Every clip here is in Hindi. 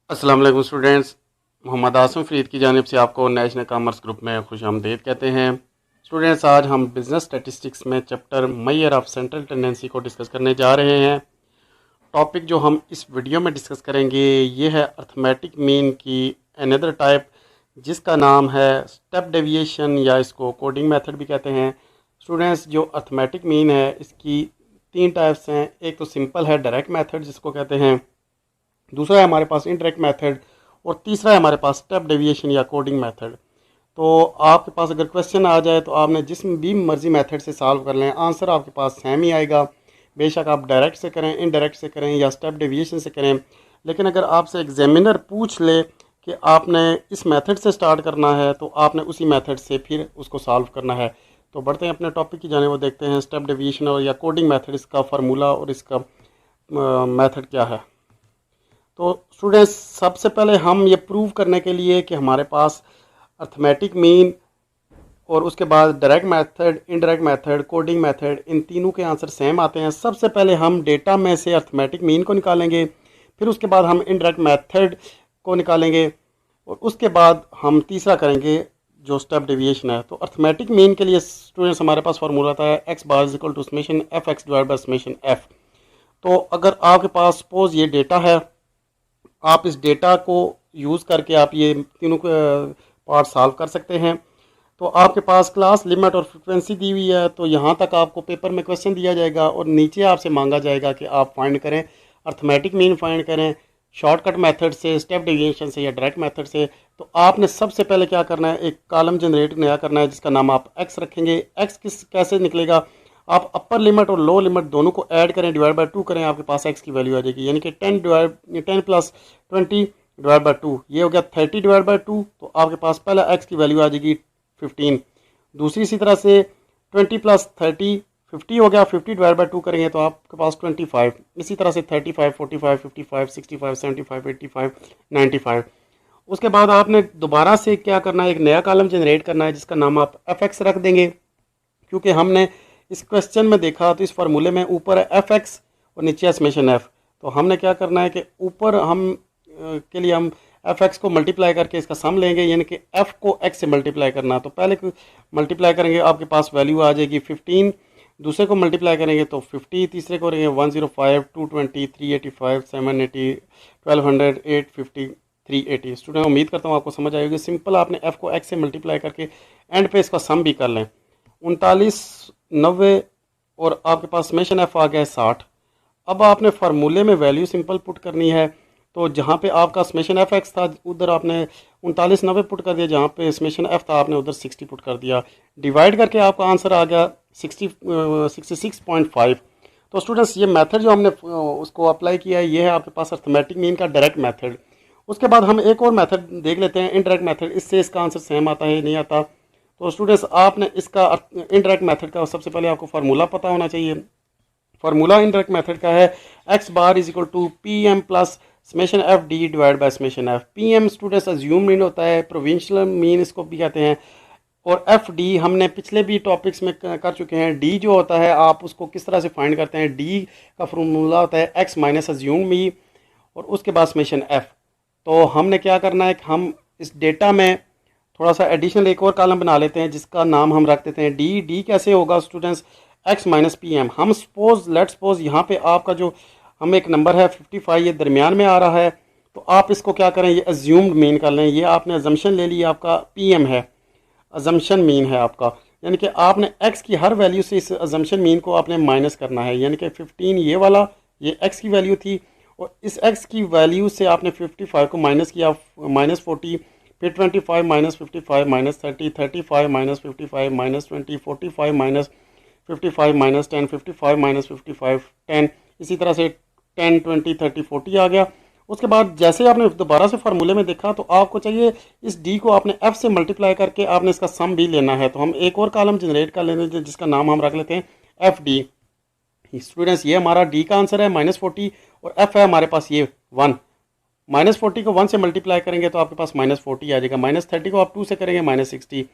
अस्सलाम वालेकुम स्टूडेंट्स। मोहम्मद आसिम फ़रीद की जानिब से आपको नेशनल कॉमर्स ग्रुप में खुशामदीद कहते हैं। स्टूडेंट्स, आज हम बिज़नेस स्टैटिस्टिक्स में chapter measure of central tendency को डिस्कस करने जा रहे हैं। टॉपिक जो हम इस वीडियो में डिस्कस करेंगे ये है अर्थमेटिक मीन की अनदर टाइप, जिसका नाम है स्टेप डेविएशन या इसको कोडिंग मेथड भी कहते हैं। स्टूडेंट्स, जो अर्थमेटिक मीन है इसकी तीन टाइप्स हैं। एक तो सिंपल है डायरेक्ट मेथड जिसको कहते हैं, दूसरा है हमारे पास इनडायरेक्ट मेथड, और तीसरा है हमारे पास स्टेप डेविएशन या कोडिंग मेथड। तो आपके पास अगर क्वेश्चन आ जाए तो आपने जिस भी मर्जी मेथड से सॉल्व कर लें, आंसर आपके पास सेम ही आएगा। बेशक आप डायरेक्ट से करें, इनडायरेक्ट से करें या स्टेप डेविएशन से करें। लेकिन अगर आपसे एग्जामिनर पूछ ले कि आपने इस मेथड से स्टार्ट करना है तो आपने उसी मेथड से फिर उसको सॉल्व करना है। तो बढ़ते हैं अपने टॉपिक की जानिब, वो देखते हैं स्टेप डेविएशन और या कोडिंग मेथड, इसका फार्मूला और इसका मेथड क्या है। तो स्टूडेंट्स, सबसे पहले हम ये प्रूव करने के लिए कि हमारे पास अर्थमेटिक मीन और उसके बाद direct method, indirect method, coding method, इन तीनों के आंसर सेम आते हैं। सबसे पहले हम डेटा में से अर्थमेटिक मीन को निकालेंगे, फिर उसके बाद हम इनडायरेक्ट मेथड को निकालेंगे, और उसके बाद हम तीसरा करेंगे जो स्टेप डेविएशन है। तो अर्थमेटिक मीन के लिए स्टूडेंट्स हमारे पास फार्मूला आता है X bar is equal to summation F X divide by summation F. तो अगर आपके पास सपोज ये डेटा है, आप इस डेटा को यूज़ करके आप ये तीनों पार्ट सॉल्व कर सकते हैं। तो आपके पास क्लास लिमिट और फ्रिक्वेंसी दी हुई है, तो यहाँ तक आपको पेपर में क्वेश्चन दिया जाएगा और नीचे आपसे मांगा जाएगा कि आप फाइंड करें, अर्थमेटिक मीन फाइंड करें शॉर्टकट मेथड से, स्टेप डेविएशन से या डायरेक्ट मेथड से। तो आपने सबसे पहले क्या करना है, एक कॉलम जनरेट नया करना है जिसका नाम आप एक्स रखेंगे। एक्स कैसे निकलेगा, आप अपर लिमिट और लो लिमिट दोनों को ऐड करें, डिवाइड बाय 2 करें, आपके पास एक्स की वैल्यू आ जाएगी। यानी कि 10 प्लस 20 डिवाइड बाय 2, ये हो गया 30 डिवाइड बाय 2। तो आपके पास पहला एक्स की वैल्यू आ जाएगी 15। दूसरी इसी तरह से 20 प्लस 30 50 हो गया, 50 डिवाइड बाय 2 करेंगे तो आपके पास 25। इसी तरह से 35 45 55 65 75 85 95। उसके बाद आपने दोबारा से क्या करना है, एक नया कॉलम जनरेट करना है जिसका नाम आप एफ एक्स रख देंगे। क्योंकि हमने इस क्वेश्चन में देखा तो इस फार्मूले में ऊपर है एफ एक्स और नीचे है समेशन एफ। तो हमने क्या करना है कि ऊपर हम के लिए हम एफ एक्स को मल्टीप्लाई करके इसका सम लेंगे, यानी कि एफ को एक्स से मल्टीप्लाई करना। तो पहले मल्टीप्लाई करेंगे, आपके पास वैल्यू आ जाएगी 15। दूसरे को मल्टीप्लाई करेंगे तो 50, तीसरे को करेंगे 105 220 385 780 1200 850 380। स्टूडेंट, उम्मीद करता हूँ आपको समझ आएगी। सिंपल आपने एफ को एक्स से मल्टीप्लाई करके एंड पे इसका सम भी कर लें। 39 90 और आपके पास समेशन एफ आ गया है 60। अब आपने फार्मूले में वैल्यू सिंपल पुट करनी है। तो जहाँ पे आपका समेशन एफ एक्स था उधर आपने 39 90 पुट कर दिया, जहाँ पे समेशन एफ था आपने उधर 60 पुट कर दिया। डिवाइड करके आपका आंसर आ गया 66.5। तो स्टूडेंट्स, ये मेथड जो हमने उसको अप्लाई किया है ये है आपके पास अर्थमेटिक मीन का डायरेक्ट मेथड। उसके बाद हम एक और मेथड देख लेते हैं, इनडायरेक्ट मेथड। इससे इसका आंसर सेम आता है नहीं आता। तो स्टूडेंट्स, आपने इसका इनडायरेक्ट मेथड का सबसे पहले आपको फार्मूला पता होना चाहिए। फार्मूला इनडायरेक्ट मेथड का है X bar is equal to P M plus summation F D divide by summation F. P M students assume mean होता है, प्रोविंशियल मीन इसको भी कहते हैं, और एफ डी हमने पिछले भी टॉपिक्स में कर चुके हैं। डी जो होता है आप उसको किस तरह से फाइंड करते हैं, डी का फार्मूला होता है एक्स माइनस अज्यूम मी और उसके बाद समेशन एफ। तो हमने क्या करना है कि हम इस डेटा में थोड़ा सा एडिशनल एक और कॉलम बना लेते हैं जिसका नाम हम रख देते हैं डी। डी कैसे होगा students, X minus P M. हम लेट सपोज यहाँ पे आपका जो हम एक नंबर है 55 ये दरमियान में आ रहा है, तो आप इसको क्या करें, ये अज्यूम्ड मीन कर लें। ये आपने अजम्पशन ले ली, आपका पी एम है, अजम्पशन मीन है आपका। यानी कि आपने एक्स की हर वैल्यू से इस अजम्पशन मीन को आपने माइनस करना है। यानी कि 15 ये वाला, ये एक्स की वैल्यू थी, और इस एक्स की वैल्यू से आपने 55 को माइनस किया, माइनस 40, फिर 25 minus 55 minus 30, 35 minus 55 minus 20, 45 minus 55 minus 10, 55 minus 55 10। इसी तरह से 10 20 30 40 आ गया। उसके बाद जैसे आपने दोबारा से फार्मूले में देखा तो आपको चाहिए इस डी को आपने एफ से मल्टीप्लाई करके आपने इसका सम भी लेना है। तो हम एक और कॉलम जनरेट कर लेंगे जिसका नाम हम रख लेते हैं एफ डी। स्टूडेंट्स, ये हमारा डी का आंसर है -40 और एफ है हमारे पास ये 1। -40 को 1 से मल्टीप्लाई करेंगे तो आपके पास -40 आ जाएगा। -30 को आप 2 से करेंगे -60,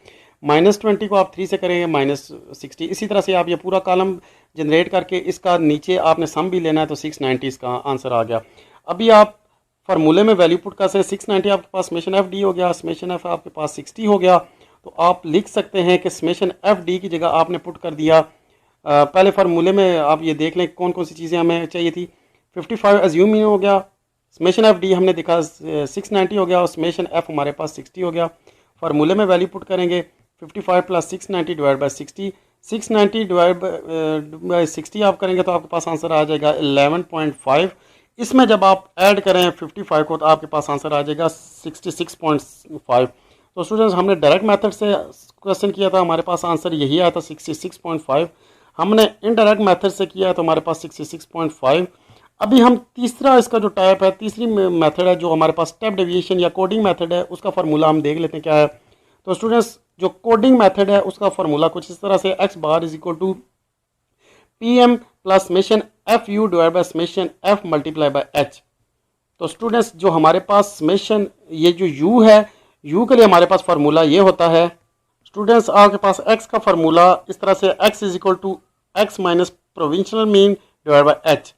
-20 को आप 3 से करेंगे -60। इसी तरह से आप ये पूरा कॉलम जनरेट करके इसका नीचे आपने सम भी लेना है, तो 690 इसका आंसर आ गया। अभी आप फार्मूले में वैल्यू पुट कर सकते हैं। 690 आपके पास समेशन एफ डी हो गया, समेशन एफ आपके पास 60 हो गया। तो आप लिख सकते हैं कि समेशन एफ डी की जगह आपने पुट कर दिया, पहले फार्मूले में आप ये देख लें कौन कौन सी चीज़ें हमें चाहिए थी। 55 एज्यूम हो गया, समेशन एफ डी हमने देखा 690 हो गया और समेशन एफ हमारे पास 60 हो गया। फार्मूले में वैल्यू पुट करेंगे 55 plus 690 divide by 60, 690 divide by 60 आप करेंगे तो आपके पास आंसर आ जाएगा 11.5। इसमें जब आप ऐड करें 55 को तो आपके पास आंसर आ जाएगा 66.5। तो स्टूडेंट्स हमने डायरेक्ट मेथड से क्वेश्चन किया था, हमारे पास आंसर यही आया था 66.5। हमने इनडायरेक्ट मेथड से किया है तो हमारे पास 66.5। अभी हम तीसरा इसका जो टाइप है, तीसरी मेथड है जो हमारे पास स्टेप डेविएशन या कोडिंग मेथड है, उसका फार्मूला हम देख लेते हैं क्या है। तो स्टूडेंट्स जो कोडिंग मेथड है उसका फार्मूला कुछ इस तरह से, X bar is equal to P M plus summation F U divide by summation F multiply by H. तो स्टूडेंट्स जो हमारे पास समेशन ये जो यू है, यू के लिए हमारे पास फार्मूला ये होता है स्टूडेंट्स, आपके पास एक्स का फार्मूला इस तरह से, X is equal to X minus provisional mean divide by H.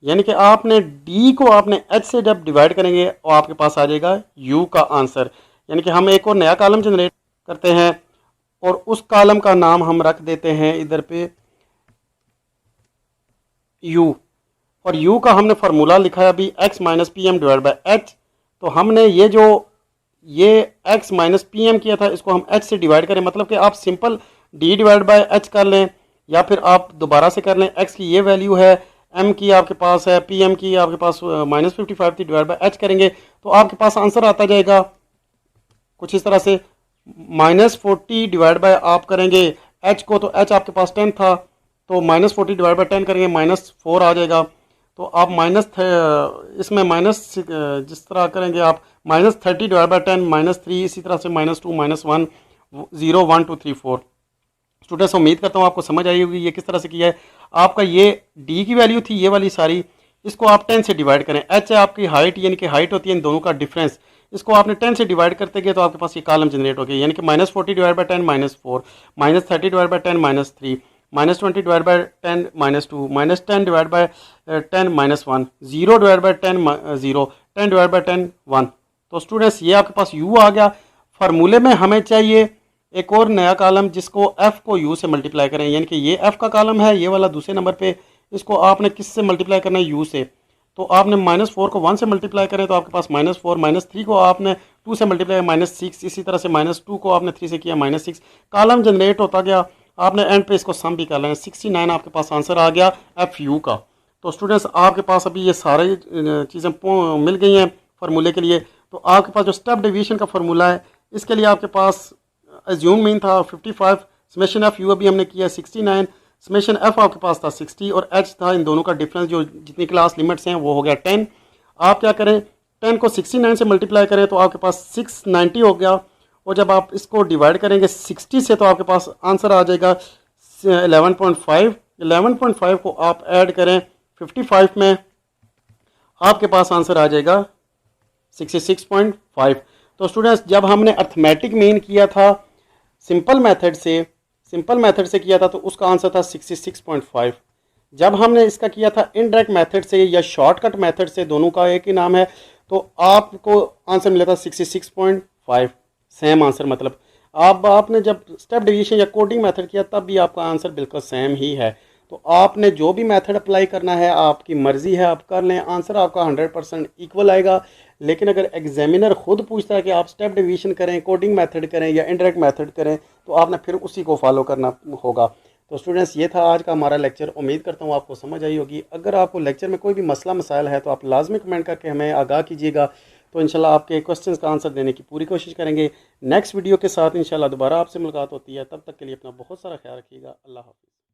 यानी कि आपने डी को आपने एच से जब डिवाइड करेंगे और आपके पास आ जाएगा यू का आंसर। यानी कि हम एक और नया कॉलम जनरेट करते हैं और उस कॉलम का नाम हम रख देते हैं इधर पे यू, और यू का हमने फार्मूला लिखा है अभी X minus P M divide by H. तो हमने ये एक्स माइनस पी एम किया था इसको हम एच से डिवाइड करें, मतलब कि आप simple D divide by H कर लें या फिर आप दोबारा से कर लें। एक्स की ये वैल्यू है, एम की आपके पास है, पी एम की आपके पास माइनस 55 थी, डिवाइड बाई एच करेंगे तो आपके पास आंसर आता जाएगा कुछ इस तरह से -40 डिवाइड बाय आप करेंगे एच को, तो एच आपके पास 10 था तो -40 डिवाइड बाय 10 करेंगे -4 आ जाएगा। तो आप इसमें माइनस जिस तरह करेंगे आप -30 डिवाइड बाय 10 -3, इसी तरह से -2 -1 0 1 2 3 4। स्टूडेंट्स उम्मीद करता हूँ आपको समझ आई होगी ये किस तरह से किया है। आपका ये डी की वैल्यू थी ये वाली सारी, इसको आप 10 से डिवाइड करें। एच है आपकी हाइट, यानी कि हाइट होती है इन दोनों का डिफरेंस, इसको आपने 10 से डिवाइड करते गए तो आपके पास ये कॉलम जनरेट हो गया। यानी कि -40 divide by 10 -4, -30 divide by 10 -3, -20 divide by 10 -2, -10 divide by 10 -1, 0 divide by 10 0, 10 divide by 10 1। तो स्टूडेंट्स ये आपके पास u आ गया। फार्मूले में हमें चाहिए एक और नया कॉलम जिसको f को u से मल्टीप्लाई करें, यानी कि ये f का कॉलम है ये वाला दूसरे नंबर पे, इसको आपने किस से मल्टीप्लाई करना है u से। तो आपने -4 को 1 से मल्टीप्लाई करें तो आपके पास -4, -3 को आपने 2 से मल्टीप्लाई -6, इसी तरह से -2 को आपने 3 से किया -6, कॉलम जनरेट होता गया। आपने एंड पे इसको सम भी कर लेना, 69 आपके पास आंसर आ गया एफ यू का। तो स्टूडेंट्स आपके पास अभी ये सारी चीज़ें मिल गई हैं फार्मूले के लिए। तो आपके पास जो स्टेप डेविएशन का फार्मूला है इसके लिए आपके पास एज्यूम मीन था 55, समेशन एफ यू अभी हमने किया 69, समेशन एफ आपके पास था 60 और एच था, इन दोनों का डिफरेंस जो जितनी क्लास लिमिट्स हैं वो हो गया 10। आप क्या करें 10 को 69 से मल्टीप्लाई करें तो आपके पास 690 हो गया, और जब आप इसको डिवाइड करेंगे 60 से तो आपके पास आंसर आ जाएगा 11.5। 11.5 को आप ऐड करें 55 में, आपके पास आंसर आ जाएगा 66.5। तो स्टूडेंट्स जब हमने अर्थमेटिक मीन किया था सिंपल मेथड से किया था तो उसका आंसर था 66.5। जब हमने इसका किया था इनडायरेक्ट मेथड से या शॉर्टकट मेथड से, दोनों का एक ही नाम है, तो आपको आंसर मिला था 66.5, सेम आंसर। मतलब आपने जब स्टेप डेविएशन या कोडिंग मेथड किया तब भी आपका आंसर बिल्कुल सेम ही है। तो आपने जो भी मेथड अप्लाई करना है आपकी मर्ज़ी है, आप कर लें, आंसर आपका 100% इक्वल आएगा। लेकिन अगर एग्जामिनर खुद पूछता है कि आप स्टेप डेविएशन करें, कोडिंग मेथड करें या इनडायरेक्ट मेथड करें, तो आपने फिर उसी को फॉलो करना होगा। तो स्टूडेंट्स ये था आज का हमारा लेक्चर, उम्मीद करता हूँ आपको समझ आई होगी। अगर आपको लेक्चर में कोई भी मसला मसाइल है तो आप लाजमी कमेंट करके हमें आगाह कीजिएगा, तो इंशाल्लाह आपके क्वेश्चंस का आंसर देने की पूरी कोशिश करेंगे। नेक्स्ट वीडियो के साथ इंशाल्लाह दोबारा आपसे मुलाकात होती है, तब तक के लिए अपना बहुत सारा ख्याल रखिएगा। अल्लाह हाफ़िज़।